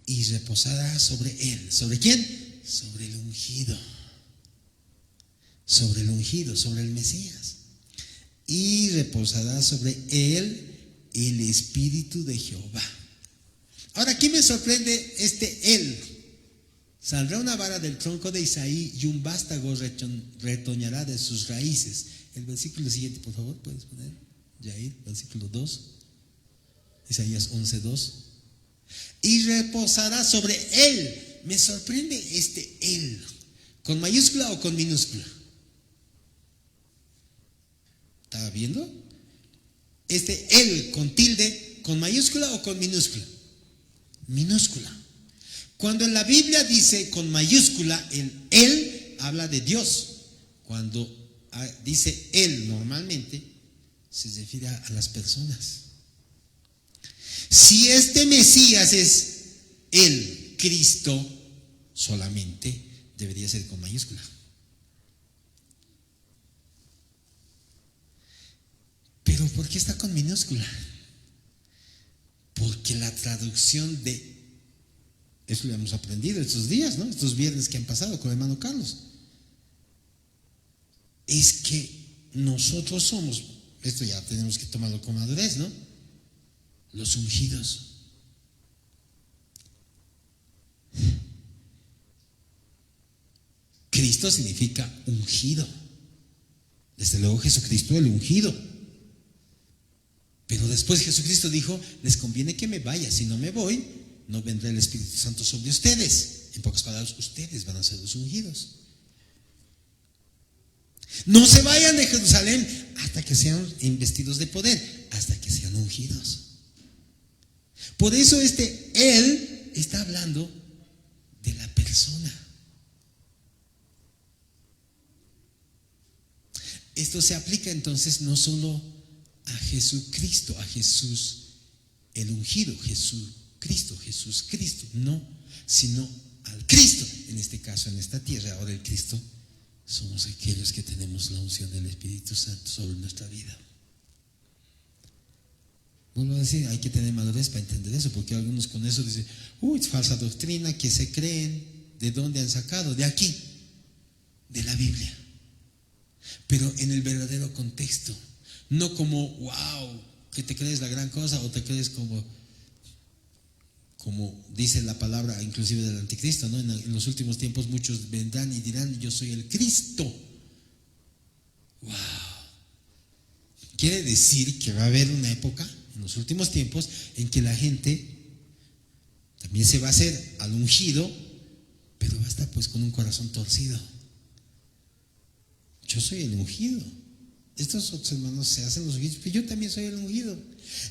y reposará sobre él. ¿Sobre quién? Sobre el ungido. Sobre el ungido, sobre el Mesías. Y reposará sobre él el Espíritu de Jehová. Ahora, aquí me sorprende este él. Saldrá una vara del tronco de Isaí y un vástago retoñará de sus raíces. El versículo siguiente, por favor, puedes poner, Yair, versículo 2. Isaías 11:2. Y reposará sobre él. Me sorprende este él. ¿Con mayúscula o con minúscula? ¿Estaba viendo? Este él con tilde, ¿con mayúscula o con minúscula? Minúscula. Cuando en la Biblia dice con mayúscula, el él habla de Dios. Cuando dice él normalmente, se refiere a las personas. Si este Mesías es el Cristo solamente, debería ser con mayúscula. Pero ¿por qué está con minúscula? Porque la traducción de, eso lo hemos aprendido estos días, ¿no? Estos viernes que han pasado con el hermano Carlos, es que nosotros somos, esto ya tenemos que tomarlo con madurez, ¿no? Los ungidos. Cristo significa ungido. Desde luego Jesucristo el ungido. Pero después Jesucristo dijo, les conviene que me vaya, si no me voy, no vendrá el Espíritu Santo sobre ustedes. En pocas palabras, ustedes van a ser los ungidos. No se vayan de Jerusalén hasta que sean investidos de poder, hasta que sean ungidos. Por eso él está hablando de la persona. Esto se aplica entonces no solo a Jesucristo, a Jesús el ungido, Jesucristo, Jesús Cristo, no, sino al Cristo, en este caso, en esta tierra. Ahora el Cristo somos aquellos que tenemos la unción del Espíritu Santo sobre nuestra vida. Vuelvo a decir, hay que tener madurez para entender eso, porque algunos con eso dicen, es falsa doctrina, que se creen, ¿de dónde han sacado? De aquí, de la Biblia, pero en el verdadero contexto. No como, wow, que te crees la gran cosa, o te crees como dice la palabra inclusive del anticristo, ¿no? En los últimos tiempos muchos vendrán y dirán, yo soy el Cristo. Wow. Quiere decir que va a haber una época en los últimos tiempos en que la gente también se va a hacer al ungido, pero va a estar pues con un corazón torcido. Yo soy el ungido. Estos otros hermanos se hacen los ungidos, pero yo también soy el ungido.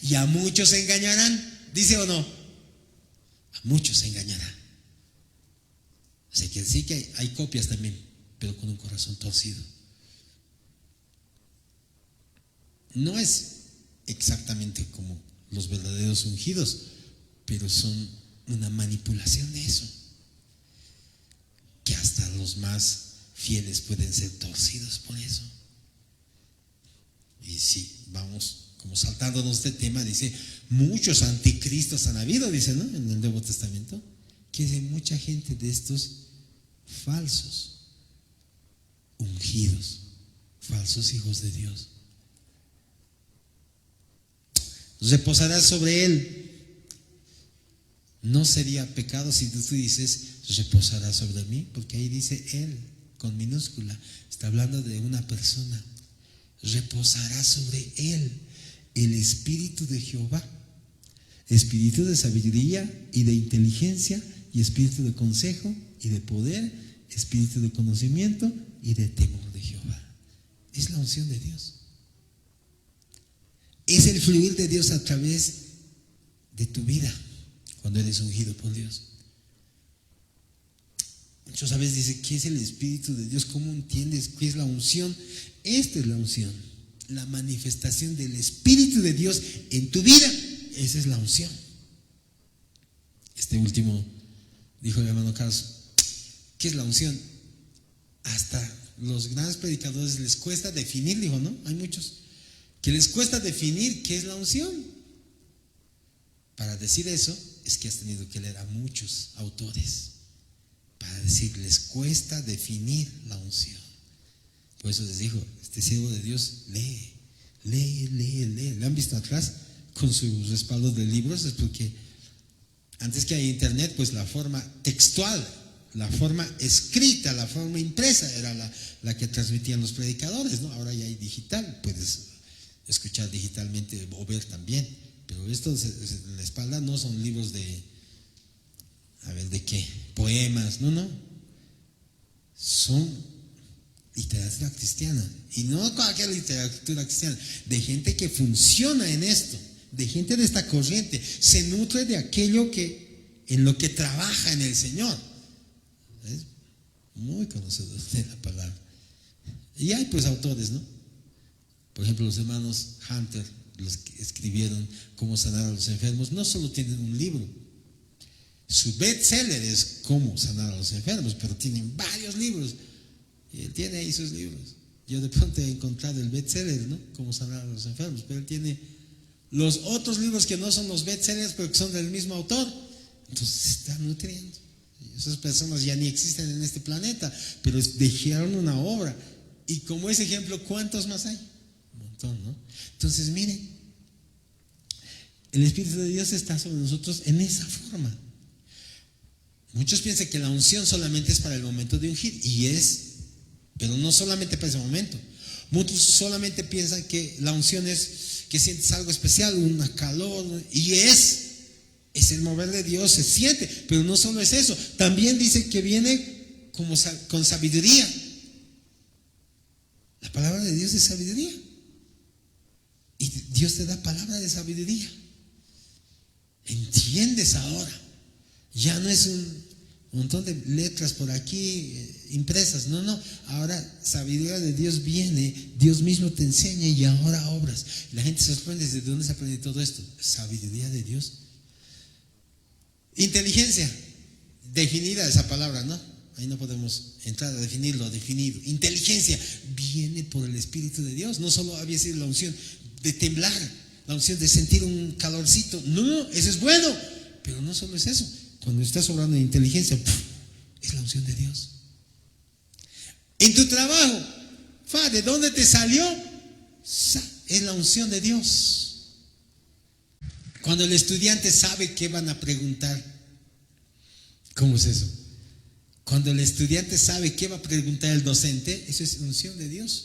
Y a muchos se engañarán, ¿dice o no? A muchos se engañarán. O sea que sí que hay copias también, pero con un corazón torcido. No es exactamente como los verdaderos ungidos, pero son una manipulación de eso, que hasta los más fieles pueden ser torcidos por eso. Y si vamos como saltándonos de tema, dice, muchos anticristos han habido, dice, ¿no? En el Nuevo Testamento, que es de mucha gente de estos falsos ungidos, falsos hijos de Dios. Reposará sobre él. No sería pecado si tú dices, reposará sobre mí, porque ahí dice él, con minúscula, está hablando de una persona. Reposará sobre él el Espíritu de Jehová, espíritu de sabiduría y de inteligencia, y espíritu de consejo y de poder, espíritu de conocimiento y de temor de Jehová. Es la unción de Dios. Es el fluir de Dios a través de tu vida cuando eres ungido por Dios. Muchos a veces dicen, ¿qué es el Espíritu de Dios? ¿Cómo entiendes qué es la unción? Esta es la unción, la manifestación del Espíritu de Dios en tu vida. Esa es la unción. Este último dijo el hermano Carlos, ¿qué es la unción? Hasta los grandes predicadores les cuesta definir, dijo, ¿no? Hay muchos que les cuesta definir qué es la unción. Para decir eso es que has tenido que leer a muchos autores para decir, les cuesta definir la unción. Por eso les digo, este siervo de Dios lee. ¿Le han visto atrás con su respaldo de libros? Es porque antes que haya internet, pues la forma textual, la forma escrita, la forma impresa era la que transmitían los predicadores, ¿no? Ahora ya hay digital, puedes escuchar digitalmente o ver también, pero estos en la espalda no son libros de, ¿de qué? Poemas, no, son literatura cristiana, y no cualquier literatura cristiana, de gente que funciona en esto, de gente de esta corriente, se nutre de aquello en lo que trabaja en el Señor. Es muy conocedor de la palabra. Y hay pues autores, ¿no? Por ejemplo, los hermanos Hunter, los que escribieron Cómo sanar a los enfermos, no solo tienen un libro. Su bestseller es Cómo sanar a los enfermos, pero tienen varios libros. Y él tiene ahí sus libros. Yo de pronto he encontrado el bestseller, ¿no? Cómo sanar a los enfermos, pero él tiene los otros libros que no son los bestsellers, pero que son del mismo autor. Entonces se están nutriendo. Esas personas ya ni existen en este planeta, pero dejaron una obra. Y como ese ejemplo, ¿cuántos más hay? Un montón, ¿no? Entonces miren, el Espíritu de Dios está sobre nosotros en esa forma. Muchos piensan que la unción solamente es para el momento de ungir, y es, pero no solamente para ese momento. Muchos solamente piensan que la unción es que sientes algo especial, un calor, y es el mover de Dios, se siente, pero no solo es eso, también dice que viene como con sabiduría. La palabra de Dios es sabiduría, y Dios te da palabra de sabiduría. ¿Entiendes ahora? Ya no es un montón de letras por aquí impresas, no, ahora sabiduría de Dios viene, Dios mismo te enseña y ahora obras. La gente se sorprende, ¿de dónde se aprende todo esto? Sabiduría de Dios. Inteligencia, definida esa palabra, ¿no? Ahí no podemos entrar a definirlo, definido. Inteligencia viene por el Espíritu de Dios. No solo había sido la unción de temblar, la unción de sentir un calorcito, no, eso es bueno, pero no solo es eso. Cuando estás hablando de inteligencia, es la unción de Dios. En tu trabajo, ¿de dónde te salió? Es la unción de Dios. Cuando el estudiante sabe qué van a preguntar, ¿cómo es eso? Cuando el estudiante sabe qué va a preguntar el docente, eso es unción de Dios.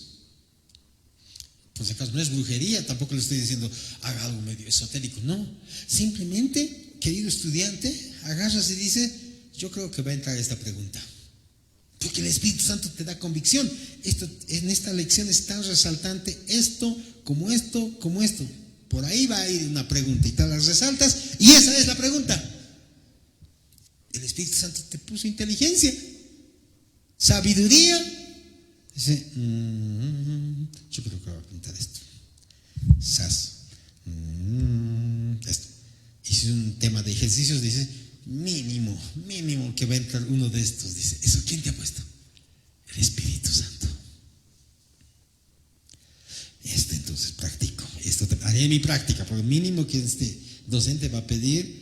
Por si acaso no es brujería, tampoco le estoy diciendo haga algo medio esotérico, no. Simplemente, querido estudiante, agarras y dice, yo creo que va a entrar esta pregunta, porque el Espíritu Santo te da convicción. En esta lección es tan resaltante esto, como esto, como esto. Por ahí va a ir una pregunta y te la resaltas, y esa es la pregunta. El Espíritu Santo te puso inteligencia, sabiduría. Dice, yo creo que va a preguntar esto. Esto. Y si es un tema de ejercicios, dice, mínimo que va a entrar uno de estos. Dice, ¿eso quién te ha puesto? El Espíritu Santo. Entonces practico. Haré mi práctica, porque mínimo que este docente va a pedir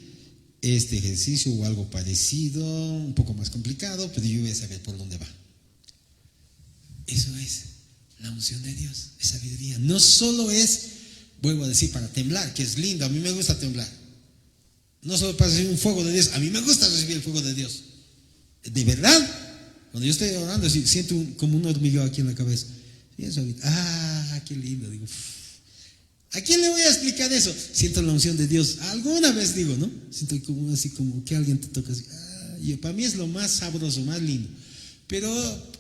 este ejercicio o algo parecido, un poco más complicado, pero yo voy a saber por dónde va. Eso es la unción de Dios, es sabiduría. No solo es, vuelvo a decir, para temblar, que es lindo, a mí me gusta temblar. No solo para recibir un fuego de Dios, a mí me gusta recibir el fuego de Dios. De verdad, cuando yo estoy orando, siento como un hormigueo aquí en la cabeza. Qué lindo, digo. ¿A quién le voy a explicar eso? Siento la unción de Dios. Alguna vez digo, ¿no? Siento como así, como que alguien te toca así. Y para mí es lo más sabroso, más lindo. Pero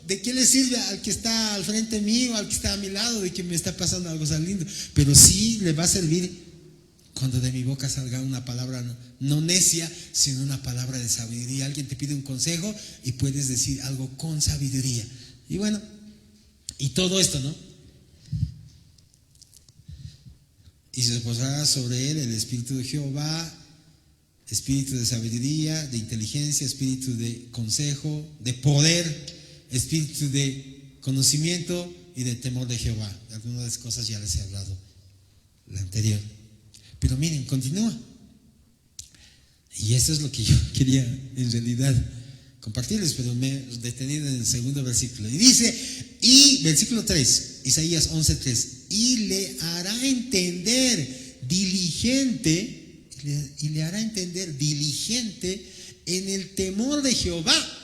¿de qué le sirve al que está al frente mío, al que está a mi lado, de que me está pasando algo tan lindo? Pero sí le va a servir cuando de mi boca salga una palabra no necia, sino una palabra de sabiduría. Alguien te pide un consejo y puedes decir algo con sabiduría. Y bueno, y todo esto, ¿no? Y se posará sobre él el Espíritu de Jehová, espíritu de sabiduría, de inteligencia, espíritu de consejo, de poder, espíritu de conocimiento y de temor de Jehová. Algunas de las cosas ya les he hablado la anterior. Pero miren, continúa. Y eso es lo que yo quería en realidad compartirles, pero me he detenido en el segundo versículo. Y dice, y versículo 3, Isaías 11:3, y le hará entender diligente, y le hará entender diligente en el temor de Jehová.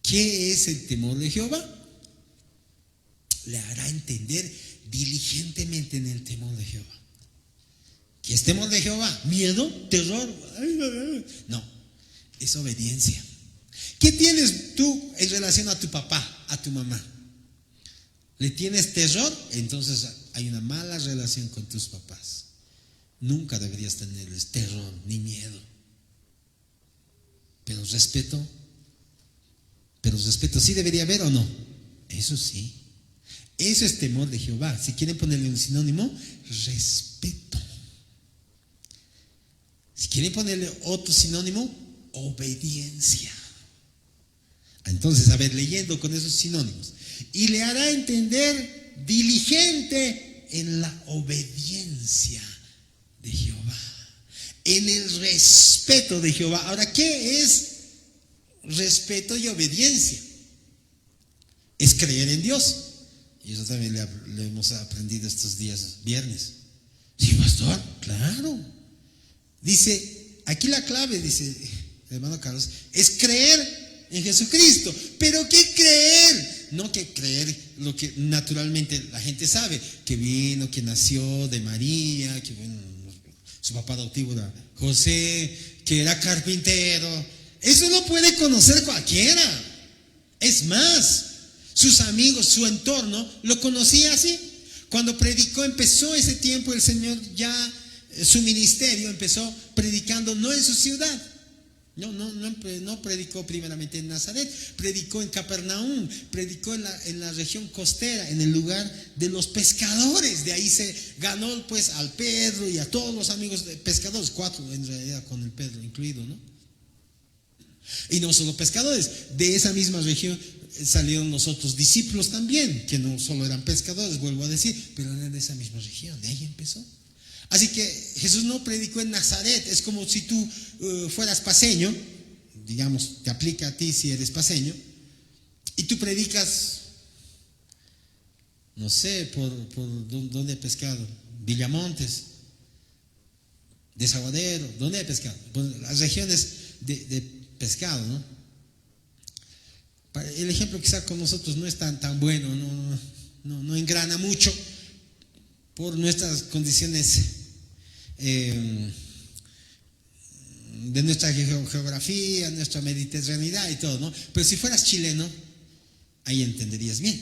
¿Qué es el temor de Jehová? Le hará entender diligentemente en el temor de Jehová. ¿Qué es temor de Jehová? ¿Miedo? ¿Terror? No, es obediencia. ¿Qué tienes tú en relación a tu papá, a tu mamá? ¿Le tienes terror? Entonces hay una mala relación con tus papás. Nunca deberías tenerles terror ni miedo. Pero respeto sí debería haber, ¿o no? Eso sí. Eso es temor de Jehová. Si quieren ponerle un sinónimo, respeto. Si quieren ponerle otro sinónimo, obediencia. Entonces, a ver, leyendo con esos sinónimos. Y le hará entender diligente en la obediencia de Jehová, en el respeto de Jehová. Ahora, ¿qué es respeto y obediencia? Es creer en Dios. Y eso también lo hemos aprendido estos días viernes. Sí, pastor, claro. Dice, aquí la clave, dice el hermano Carlos, es creer en Jesucristo. ¿Pero qué creer? No que creer lo que naturalmente la gente sabe, que vino, que nació de María, que bueno, su papá adoptivo era José, que era carpintero. Eso no puede conocer cualquiera. Es más, sus amigos, su entorno lo conocía así. Cuando predicó, empezó ese tiempo, el Señor ya, su ministerio empezó predicando no en su ciudad. No predicó primeramente en Nazaret, predicó en Capernaum, predicó en la región costera, en el lugar de los pescadores. De ahí se ganó pues al Pedro y a todos los amigos de pescadores, 4 en realidad con el Pedro incluido, ¿no? Y no solo pescadores, de esa misma región salieron los otros discípulos también, que no solo eran pescadores, vuelvo a decir, pero eran de esa misma región, de ahí empezó. Así que Jesús no predicó en Nazaret. Es como si tú fueras paceño, digamos, te aplica a ti si eres paceño, y tú predicas, no sé, por ¿dónde he pescado? Villamontes, Desaguadero, ¿dónde he pescado? Pues las regiones de pescado, ¿no? El ejemplo quizá con nosotros no es tan bueno, no engrana mucho por nuestras condiciones de nuestra geografía, nuestra mediterraneidad y todo, ¿no? Pero si fueras chileno, ahí entenderías bien.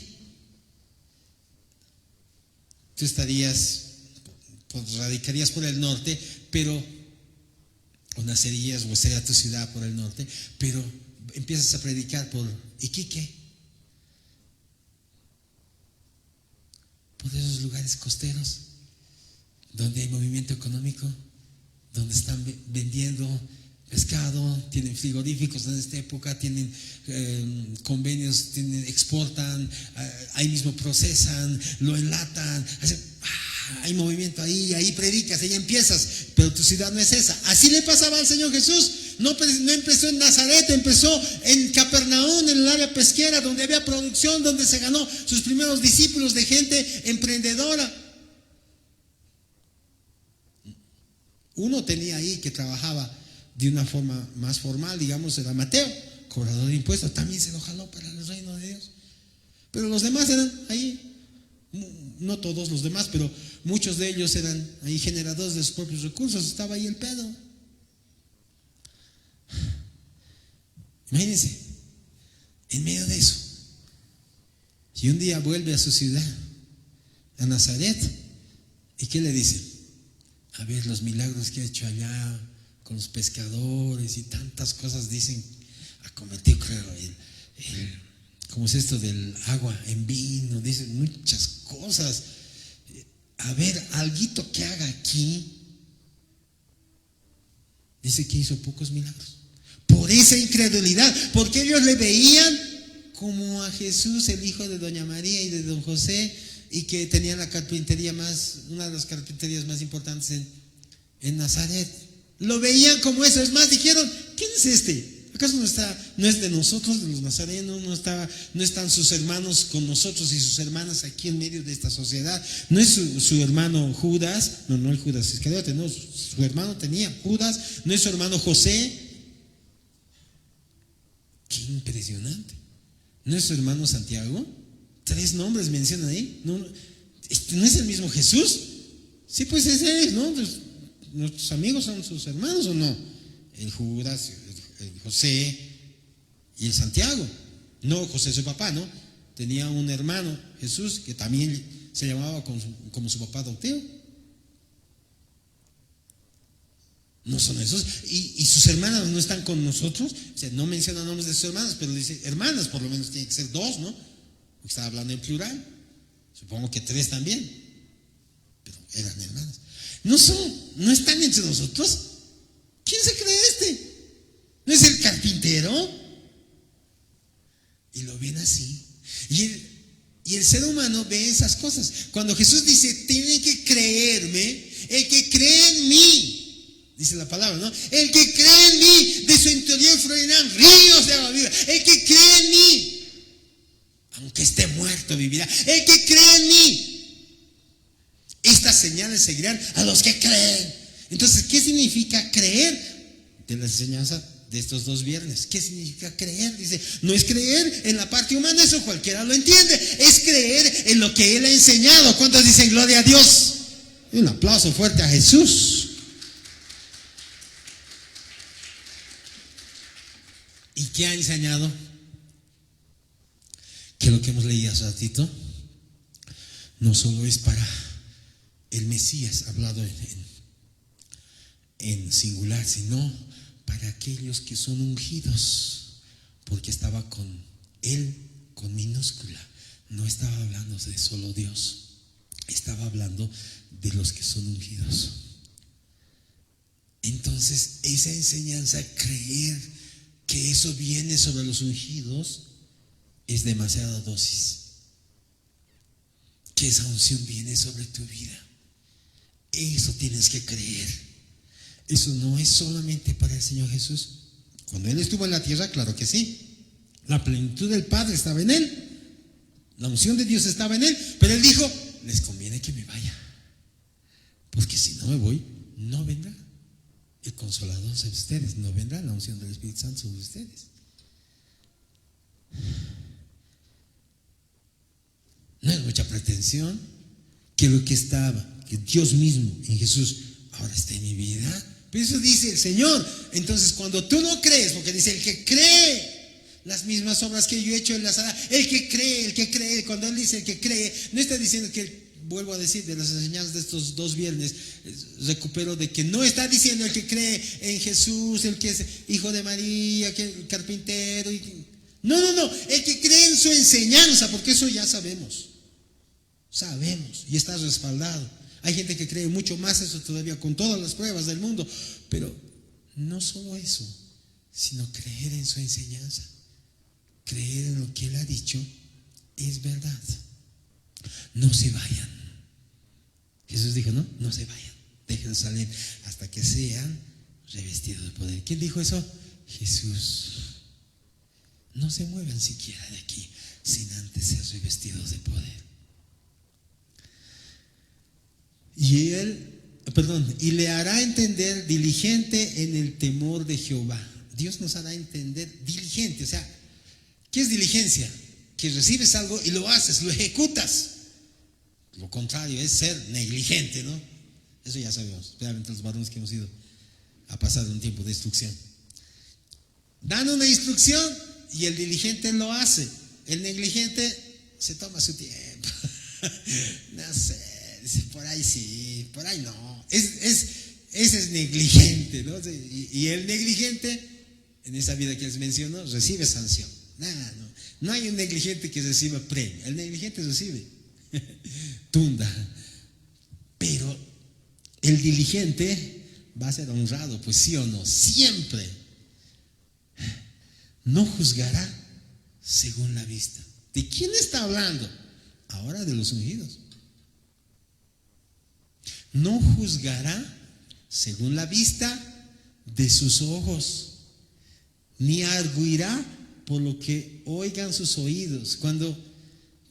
Tú radicarías por el norte, pero, o nacerías o sería tu ciudad por el norte, pero empiezas a predicar por Iquique, por esos lugares costeros donde hay movimiento económico, donde están vendiendo pescado, tienen frigoríficos en esta época, tienen convenios, exportan, ahí mismo procesan, lo enlatan, hay movimiento ahí predicas, ahí empiezas, pero tu ciudad no es esa. Así le pasaba al Señor Jesús. No empezó en Nazaret, empezó en Capernaum, en el área pesquera, donde había producción, donde se ganó sus primeros discípulos de gente emprendedora. Uno tenía ahí que trabajaba de una forma más formal, digamos, era Mateo, cobrador de impuestos, también se lo jaló para el reino de Dios. Pero los demás eran ahí, no todos los demás, pero muchos de ellos eran ahí generadores de sus propios recursos. Estaba ahí el Pedro. Imagínense, en medio de eso, y un día vuelve a su ciudad, a Nazaret, ¿y qué le dice? A ver los milagros que ha hecho allá con los pescadores y tantas cosas, dicen, acometió, creo, ¿cómo es esto del agua en vino? Dicen muchas cosas. A ver, alguito que haga aquí. Dice que hizo pocos milagros. Por esa incredulidad, porque ellos le veían como a Jesús, el hijo de doña María y de don José, y que tenía la carpintería una de las carpinterías más importantes en Nazaret. Lo veían como eso. Es más, dijeron: ¿quién es este? ¿Acaso no es de nosotros, de los nazarenos? ¿No están sus hermanos con nosotros y sus hermanas aquí en medio de esta sociedad? ¿No es su hermano Judas? No el Judas Iscariote, no, su hermano tenía Judas. ¿No es su hermano José? Qué impresionante. ¿No es su hermano Santiago? 3 nombres mencionan ahí. ¿No es el mismo Jesús? Sí, pues ese es, ¿no? Pues, ¿nuestros amigos son sus hermanos o no? El Judas, el José y el Santiago. No, José su papá, ¿no? Tenía un hermano, Jesús, que también se llamaba como su papá adoptivo. No son esos. Y sus hermanas no están con nosotros. O sea, no menciona nombres de sus hermanas, pero dice hermanas, por lo menos tiene que ser 2, ¿no? Porque estaba hablando en plural. Supongo que 3 también. Pero eran hermanas. No están entre nosotros. ¿Quién se cree este? ¿No es el carpintero? Y lo ven así. Y el ser humano ve esas cosas. Cuando Jesús dice: tiene que creerme, el que cree en mí, dice la palabra, ¿no? El que cree en mí, de su interior fluirán ríos de agua viva. El que cree en mí, aunque esté muerto, vivirá. El que cree en mí, estas señales seguirán a los que creen. Entonces, ¿qué significa creer? De la enseñanza de estos 2 viernes. ¿Qué significa creer? Dice, no es creer en la parte humana, eso cualquiera lo entiende. Es creer en lo que Él ha enseñado. ¿Cuántos dicen gloria a Dios? Un aplauso fuerte a Jesús. ¿Y qué ha enseñado? Que lo que hemos leído hace ratito no solo es para el Mesías hablado en singular, sino para aquellos que son ungidos, porque estaba con Él con minúscula. No estaba hablando de solo Dios, estaba hablando de los que son ungidos. Entonces, esa enseñanza, creer que eso viene sobre los ungidos, es demasiada dosis. Que esa unción viene sobre tu vida. Eso tienes que creer. Eso no es solamente para el Señor Jesús. Cuando Él estuvo en la tierra, claro que sí. La plenitud del Padre estaba en Él. La unción de Dios estaba en Él. Pero Él dijo: les conviene que me vaya, porque si no me voy, no vendrá el Consolador sobre ustedes, no vendrá la unción del Espíritu Santo sobre ustedes. No es mucha pretensión que lo que estaba, que Dios mismo en Jesús ahora está en mi vida. Pero eso dice el Señor. Entonces, cuando tú no crees, porque dice: el que cree, las mismas obras que yo he hecho, él las hará. El que cree, cuando Él dice el que cree, no está diciendo que, vuelvo a decir, de las enseñanzas de estos 2 viernes, recupero de que no está diciendo el que cree en Jesús, el que es hijo de María, que el carpintero. No, el que cree en su enseñanza, porque eso ya sabemos y está respaldado. Hay gente que cree mucho más eso todavía, con todas las pruebas del mundo. Pero no solo eso, sino creer en su enseñanza, creer en lo que Él ha dicho es verdad. No se vayan. Jesús dijo: no se vayan, dejen salir hasta que sean revestidos de poder. ¿Quién dijo eso? Jesús. No se muevan siquiera de aquí sin antes ser revestidos de poder. Y le hará entender diligente en el temor de Jehová. Dios nos hará entender diligente. O sea, ¿qué es diligencia? Que recibes algo y lo haces, lo ejecutas. Lo contrario es ser negligente, ¿no? Eso ya sabemos, especialmente los varones que hemos ido a pasar un tiempo de instrucción. Dan una instrucción y el diligente lo hace. El negligente se toma su tiempo. No sé. Dice: por ahí sí, por ahí no. Ese es negligente, ¿no? Y el negligente, en esa vida que les menciono, recibe sanción. No hay un negligente que reciba premio. El negligente recibe tunda. Pero el diligente va a ser honrado, pues sí o no, siempre. No juzgará según la vista. ¿De quién está hablando? Ahora de los ungidos. No juzgará según la vista, de sus ojos, ni arguirá por lo que oigan sus oídos. Cuando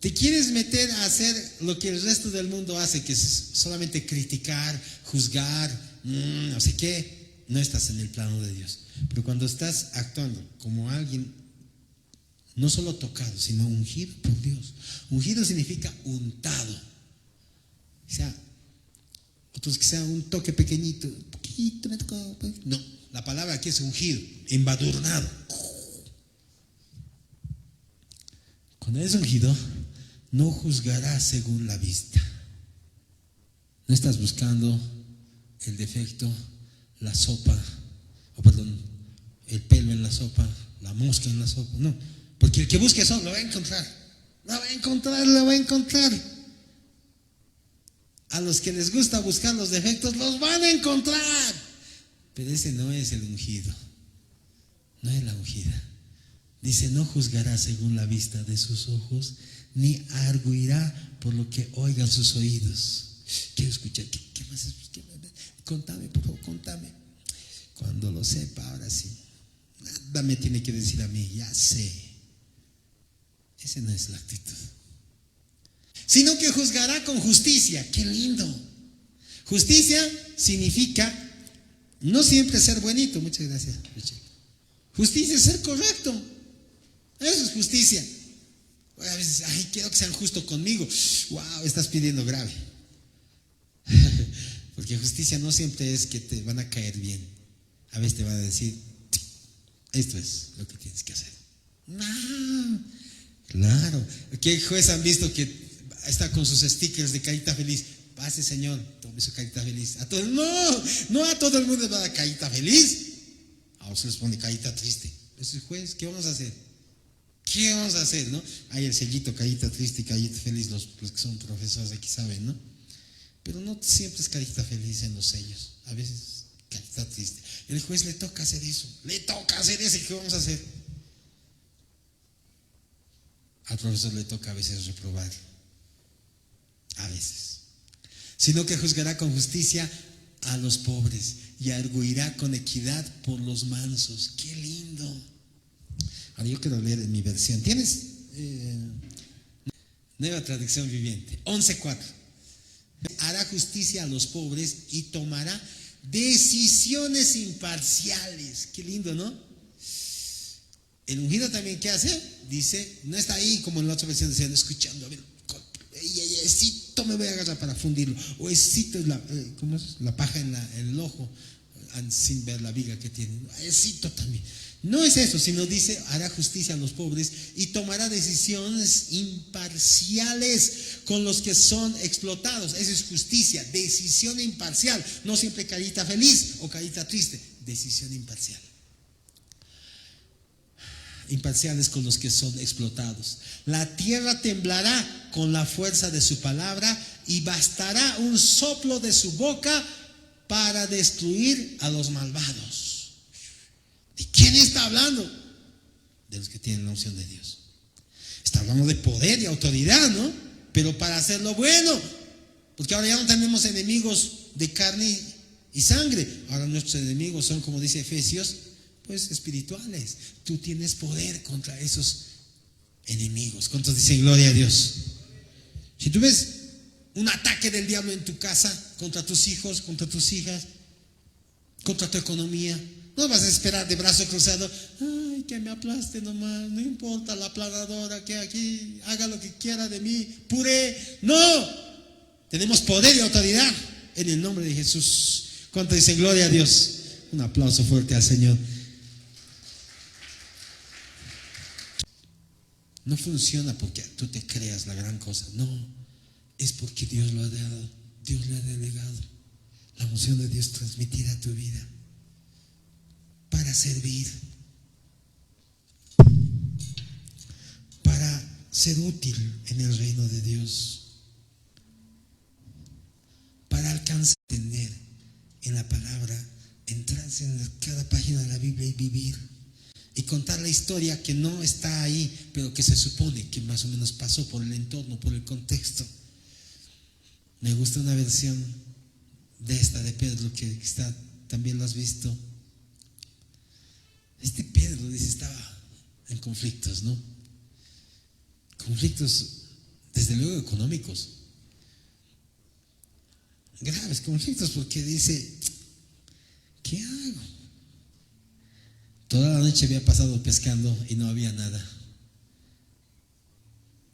te quieres meter a hacer lo que el resto del mundo hace, que es solamente criticar, juzgar, no sé qué, no estás en el plano de Dios. Pero cuando estás actuando como alguien no solo tocado, sino ungido por Dios. Ungido significa untado. O sea, otros que sea un toque pequeñito, poquito me tocó. No, la palabra aquí es ungido, embadurnado. Cuando eres ungido, no juzgarás según la vista. No estás buscando el defecto, la sopa, el pelo en la sopa, la mosca en la sopa. No, porque el que busque eso lo va a encontrar. Lo va a encontrar, lo va a encontrar. A los que les gusta buscar los defectos, los van a encontrar. Pero ese no es el ungido. No es la ungida. Dice, no juzgará según la vista de sus ojos, ni arguirá por lo que oigan sus oídos. Quiero escuchar, ¿qué más es? Contame, por favor, contame. Cuando lo sepa, ahora sí. Nada me tiene que decir a mí, ya sé. Esa no es la actitud. Sino que juzgará con justicia. ¡Qué lindo! Justicia significa no siempre ser bonito. Muchas gracias. Justicia es ser correcto. Eso es justicia. A veces, quiero que sean justos conmigo. Wow, estás pidiendo grave. Porque justicia no siempre es que te van a caer bien. A veces te van a decir, esto es lo que tienes que hacer. No, claro. ¿Qué juez han visto que está con sus stickers de carita feliz? Pase, señor, tome su carita feliz. No a todo el mundo le va a dar carita feliz. A usted les pone carita triste. Ese juez, ¿qué vamos a hacer? ¿Qué vamos a hacer, no? Hay el sellito, carita triste y carita feliz, los que son profesores aquí saben, ¿no? Pero no siempre es carita feliz en los sellos. A veces carita triste. El juez le toca hacer eso. ¿Qué vamos a hacer? Al profesor le toca a veces reprobar. A veces. Sino que juzgará con justicia a los pobres y arguirá con equidad por los mansos. ¡Qué lindo! Ahora yo quiero leer en mi versión. ¿Tienes? Nueva Traducción Viviente. 11:4. Hará justicia a los pobres y tomará decisiones imparciales. Qué lindo, ¿no? El ungido también, ¿qué hace? Dice, no está ahí como en la otra versión, diciendo, escuchando, a ver, esito me voy a agarrar para fundirlo, o esito ¿cómo es? La paja en el ojo, sin ver la viga que tiene. Esito también. No es eso, sino dice, hará justicia a los pobres y tomará decisiones imparciales con los que son explotados. Eso es justicia, decisión imparcial, no siempre carita feliz o carita triste, decisión imparcial. Imparciales con los que son explotados. La tierra temblará con la fuerza de su palabra y bastará un soplo de su boca para destruir a los malvados. ¿De quién está hablando? De los que tienen la unción de Dios. Está hablando de poder y autoridad, ¿no? Pero para hacer lo bueno. Porque ahora ya no tenemos enemigos de carne y sangre. Ahora nuestros enemigos son, como dice Efesios, pues espirituales. Tú tienes poder contra esos enemigos. ¿Cuántos dicen gloria a Dios? Si tú ves un ataque del diablo en tu casa, contra tus hijos, contra tus hijas, contra tu economía, no vas a esperar de brazo cruzado, que me aplaste nomás, no importa la aplanadora, que aquí haga lo que quiera de mí, puré. No, tenemos poder y autoridad en el nombre de Jesús. ¿Cuántos dicen gloria a Dios? Un aplauso fuerte al Señor. No funciona porque tú te creas la gran cosa, no, es porque Dios lo ha dado, Dios le ha delegado la unción de Dios transmitida a tu vida para servir, para ser útil en el reino de Dios, para alcanzar, entender en la palabra, entrarse en cada página de la Biblia y vivir y contar la historia que no está ahí, pero que se supone que más o menos pasó por el entorno, por el contexto. Me gusta una versión de esta de Pedro que está, también lo has visto, templo, dice, estaba en conflictos, ¿no? Conflictos, desde luego, económicos. Graves conflictos, porque dice, ¿qué hago? Toda la noche había pasado pescando y no había nada.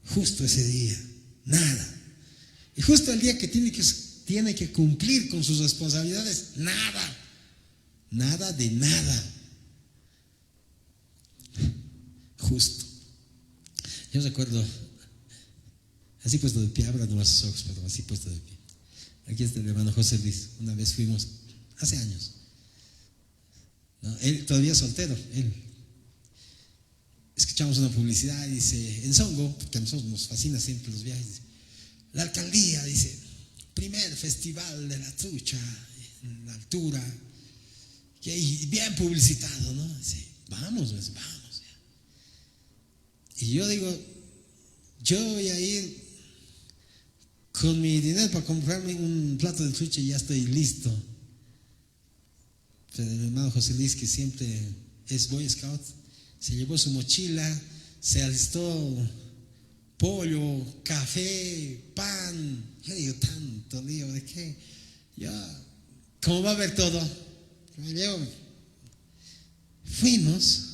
Justo ese día, nada. Y justo el día que tiene que cumplir con sus responsabilidades, nada. Nada de nada. Justo. Yo recuerdo, así puesto de pie, abra nomás sus ojos, pero así puesto de pie. Aquí está el hermano José Luis. Una vez fuimos, hace años, ¿no? Él todavía soltero, él. Escuchamos una publicidad, dice, en Songo, porque a nosotros nos fascina siempre los viajes, dice, la alcaldía, dice, primer festival de la trucha en la altura, y bien publicitado, ¿no? Dice, vamos, pues, vamos. Y yo digo, yo voy a ir con mi dinero para comprarme un plato de trucha y ya estoy listo. Pero el hermano José Luis, que siempre es Boy Scout, se llevó su mochila, se alistó pollo, café, pan. Yo digo, tanto lío, ¿de qué? Ya, ¿cómo va a haber todo? Me llevo. Fuimos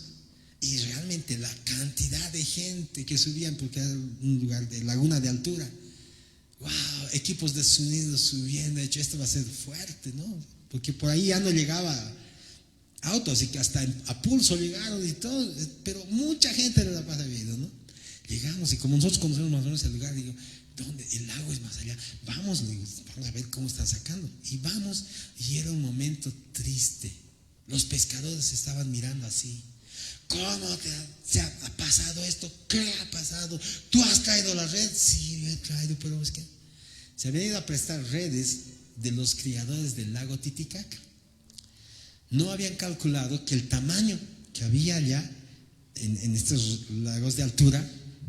y realmente la cantidad de gente que subían, porque era un lugar de laguna de altura. Wow, equipos de sonido subiendo. De hecho, esto va a ser fuerte, ¿no? Porque por ahí ya no llegaba autos y que hasta a pulso llegaron y todo, pero mucha gente le la pasa viendo, ¿no? Llegamos y como nosotros conocemos más o menos el lugar, digo, ¿dónde? El lago es más allá. Vamos, digo, vamos a ver cómo están sacando. Y vamos, y era un momento triste. Los pescadores estaban mirando así. ¿Cómo se ha pasado esto? ¿Qué ha pasado? ¿Tú has traído la red? Sí, yo he traído, pero es que se habían ido a prestar redes de los criadores del lago Titicaca. No habían calculado que el tamaño que había allá en estos lagos de altura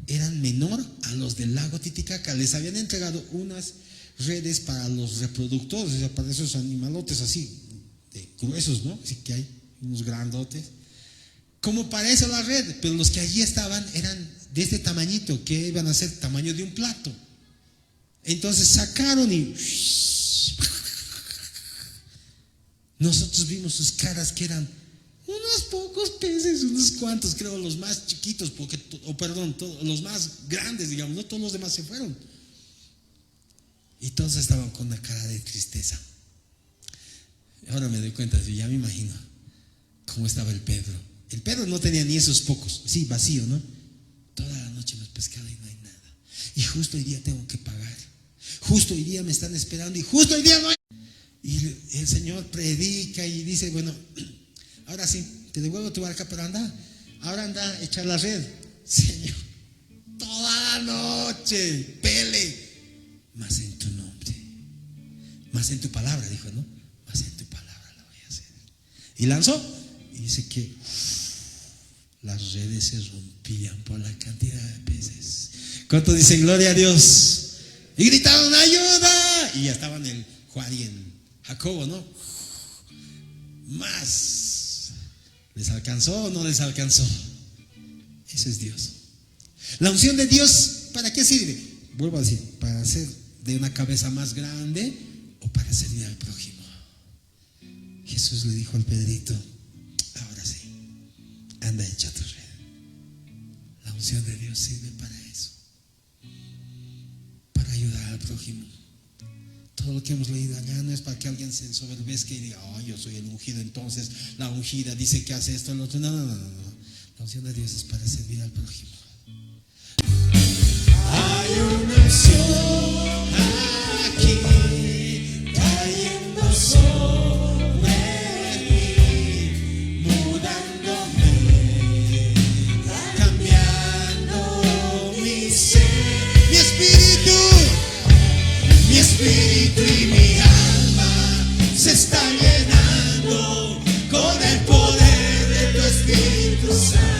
eran menor a los del lago Titicaca. Les habían entregado unas redes para los reproductores, o sea, para esos animalotes así, de gruesos, ¿no? Así que hay unos grandotes. Como para eso la red, pero los que allí estaban eran de este tamañito, que iban a ser tamaño de un plato. Entonces sacaron y nosotros vimos sus caras, que eran unos pocos peces, unos cuantos, creo, los más chiquitos, porque, los más grandes, digamos, no todos los demás se fueron. Y todos estaban con una cara de tristeza. Ahora me doy cuenta, ya me imagino cómo estaba el Pedro. El Pedro no tenía ni esos pocos, sí, vacío, ¿no? Toda la noche hemos pescado y no hay nada. Y justo hoy día tengo que pagar. Justo hoy día me están esperando y justo hoy día no hay. Y el Señor predica y dice, bueno, ahora sí, te devuelvo tu barca, pero ahora anda a echar la red. Señor, toda la noche, pele, más en tu nombre, más en tu palabra, dijo, ¿no? Más en tu palabra la voy a hacer. Y lanzó, y dice que las redes se rompían por la cantidad de peces. ¿Cuánto dicen gloria a Dios? Y gritaron ayuda, y ya estaban el Juan y el Jacobo, ¿no? Más. ¿Les alcanzó o no les alcanzó? Eso es Dios. La unción de Dios, ¿para qué sirve? Vuelvo a decir, para hacer de una cabeza más grande o para servir al prójimo. Jesús le dijo al Pedrito, ahora sí, anda, echa tu red. La unción de Dios sirve para eso, para ayudar al prójimo. Todo lo que hemos leído allá no es para que alguien se ensoberbezca y diga, oh, yo soy el ungido, entonces la ungida dice que hace esto, lo otro. No. La unción de Dios es para servir al prójimo. Hay una unción aquí cayendo sobre mí, mudándome, cambiando mi ser, mi espíritu y mi alma se está llenando con el poder de tu Espíritu Santo.